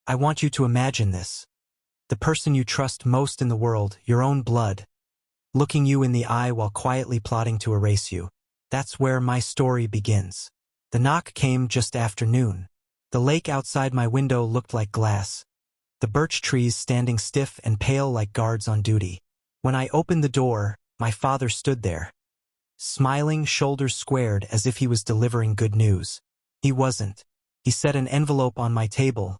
I want you to imagine this. The person you trust most in the world, your own blood, looking you in the eye while quietly plotting to erase you. That's where my story begins. The knock came just after noon. The lake outside my window looked like glass, the birch trees standing stiff and pale like guards on duty. When I opened the door, my father stood there, smiling, shoulders squared as if he was delivering good news. He wasn't. He set an envelope on my table,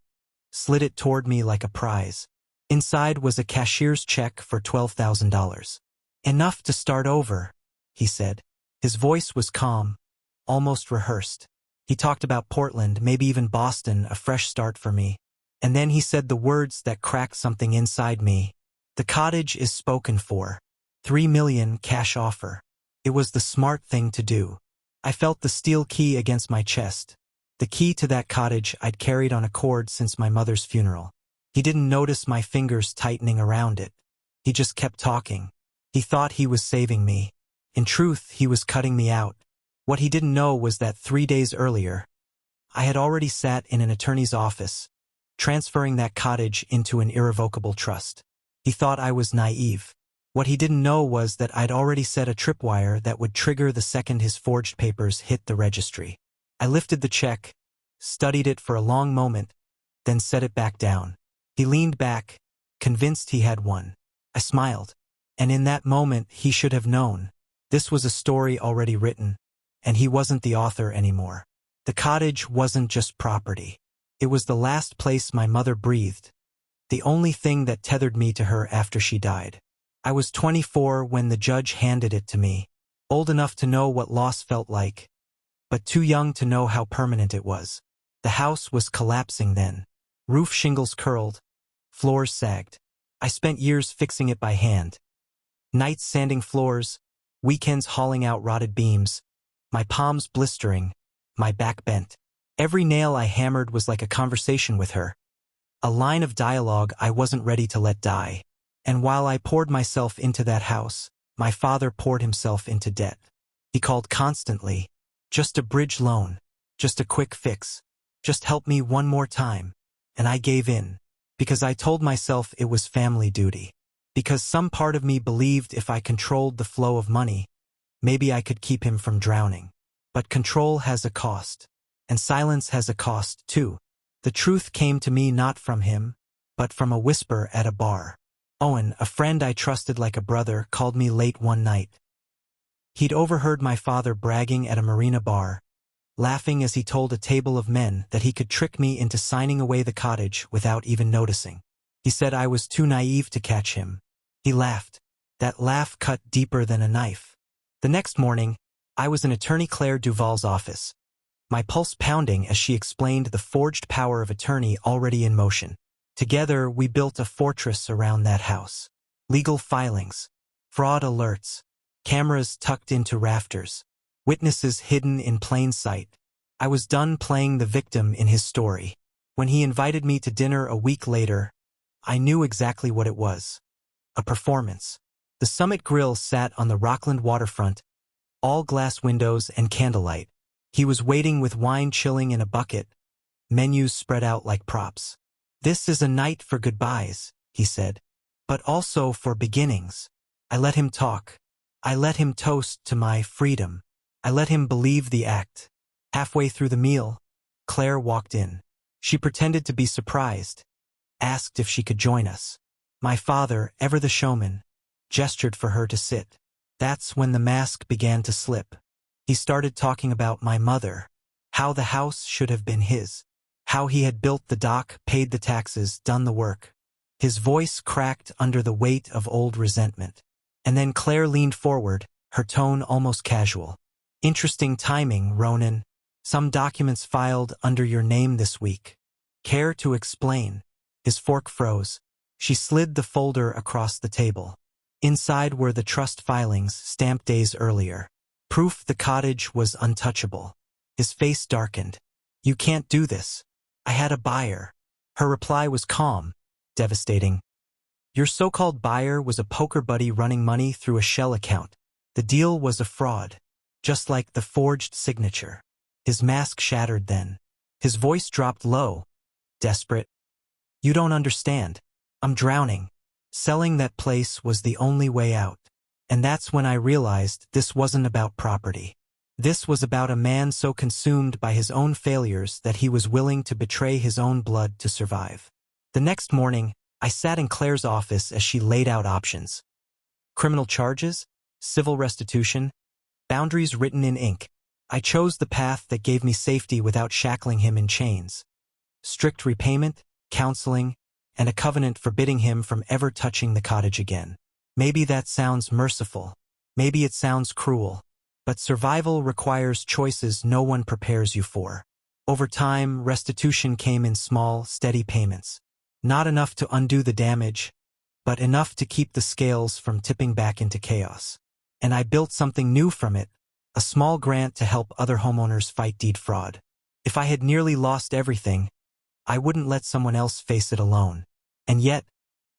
slid it toward me like a prize. Inside was a cashier's check for $12,000. Enough to start over, he said. His voice was calm, almost rehearsed. He talked about Portland, maybe even Boston, a fresh start for me. And then he said the words that cracked something inside me. The cottage is spoken for. $3 million cash offer. It was the smart thing to do. I felt the steel key against my chest. The key to that cottage I'd carried on a cord since my mother's funeral. He didn't notice my fingers tightening around it. He just kept talking. He thought he was saving me. In truth, he was cutting me out. What he didn't know was that 3 days earlier, I had already sat in an attorney's office, transferring that cottage into an irrevocable trust. He thought I was naive. What he didn't know was that I'd already set a tripwire that would trigger the second his forged papers hit the registry. I lifted the check, studied it for a long moment, then set it back down. He leaned back, convinced he had won. I smiled. And in that moment, he should have known. This was a story already written, and he wasn't the author anymore. The cottage wasn't just property. It was the last place my mother breathed, the only thing that tethered me to her after she died. I was 24 when the judge handed it to me, old enough to know what loss felt like, but too young to know how permanent it was. The house was collapsing then. Roof shingles curled, floors sagged. I spent years fixing it by hand. Nights sanding floors, weekends hauling out rotted beams, my palms blistering, my back bent. Every nail I hammered was like a conversation with her, a line of dialogue I wasn't ready to let die. And while I poured myself into that house, my father poured himself into debt. He called constantly, just a bridge loan, just a quick fix, just help me one more time. And I gave in, because I told myself it was family duty. Because some part of me believed if I controlled the flow of money, maybe I could keep him from drowning. But control has a cost. And silence has a cost, too. The truth came to me not from him, but from a whisper at a bar. Owen, a friend I trusted like a brother, called me late one night. He'd overheard my father bragging at a marina bar, laughing as he told a table of men that he could trick me into signing away the cottage without even noticing. He said I was too naive to catch him. He laughed. That laugh cut deeper than a knife. The next morning, I was in Attorney Claire Duval's office, my pulse pounding as she explained the forged power of attorney already in motion. Together, we built a fortress around that house. Legal filings, fraud alerts, cameras tucked into rafters, witnesses hidden in plain sight. I was done playing the victim in his story. When he invited me to dinner a week later, I knew exactly what it was. A performance. The Summit Grill sat on the Rockland waterfront, all glass windows and candlelight. He was waiting with wine chilling in a bucket, menus spread out like props. This is a night for goodbyes, he said, but also for beginnings. I let him talk. I let him toast to my freedom. I let him believe the act. Halfway through the meal, Claire walked in. She pretended to be surprised, asked if she could join us. My father, ever the showman, gestured for her to sit. That's when the mask began to slip. He started talking about my mother, how the house should have been his, how he had built the dock, paid the taxes, done the work. His voice cracked under the weight of old resentment. And then Claire leaned forward, her tone almost casual. Interesting timing, Ronan. Some documents filed under your name this week. Care to explain? His fork froze. She slid the folder across the table. Inside were the trust filings stamped days earlier. Proof the cottage was untouchable. His face darkened. You can't do this. I had a buyer. Her reply was calm, devastating. Your so-called buyer was a poker buddy running money through a shell account. The deal was a fraud, just like the forged signature. His mask shattered then. His voice dropped low, desperate. You don't understand. I'm drowning. Selling that place was the only way out. And that's when I realized this wasn't about property. This was about a man so consumed by his own failures that he was willing to betray his own blood to survive. The next morning, I sat in Claire's office as she laid out options. Criminal charges, civil restitution, boundaries written in ink. I chose the path that gave me safety without shackling him in chains. Strict repayment, counseling, and a covenant forbidding him from ever touching the cottage again. Maybe that sounds merciful. Maybe it sounds cruel. But survival requires choices no one prepares you for. Over time, restitution came in small, steady payments. Not enough to undo the damage, but enough to keep the scales from tipping back into chaos. And I built something new from it, a small grant to help other homeowners fight deed fraud. If I had nearly lost everything, I wouldn't let someone else face it alone. And yet,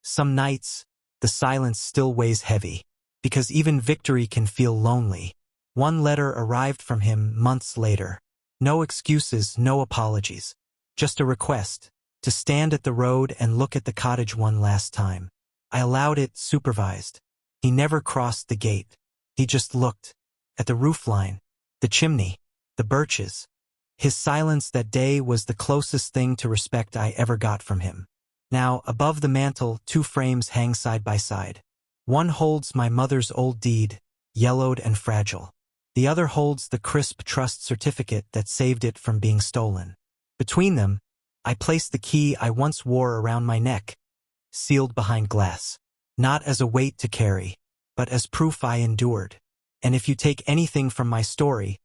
some nights, the silence still weighs heavy, because even victory can feel lonely. One letter arrived from him months later. No excuses, no apologies. Just a request to stand at the road and look at the cottage one last time. I allowed it, supervised. He never crossed the gate. He just looked at the roofline, the chimney, the birches. His silence that day was the closest thing to respect I ever got from him. Now, above the mantel, 2 frames hang side by side. One holds my mother's old deed, yellowed and fragile. The other holds the crisp trust certificate that saved it from being stolen. Between them, I place the key I once wore around my neck, sealed behind glass. Not as a weight to carry, but as proof I endured. And if you take anything from my story,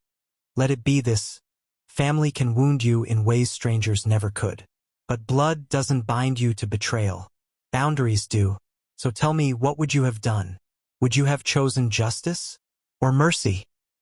let it be this: family can wound you in ways strangers never could. But blood doesn't bind you to betrayal. Boundaries do. So tell me, what would you have done? Would you have chosen justice or mercy?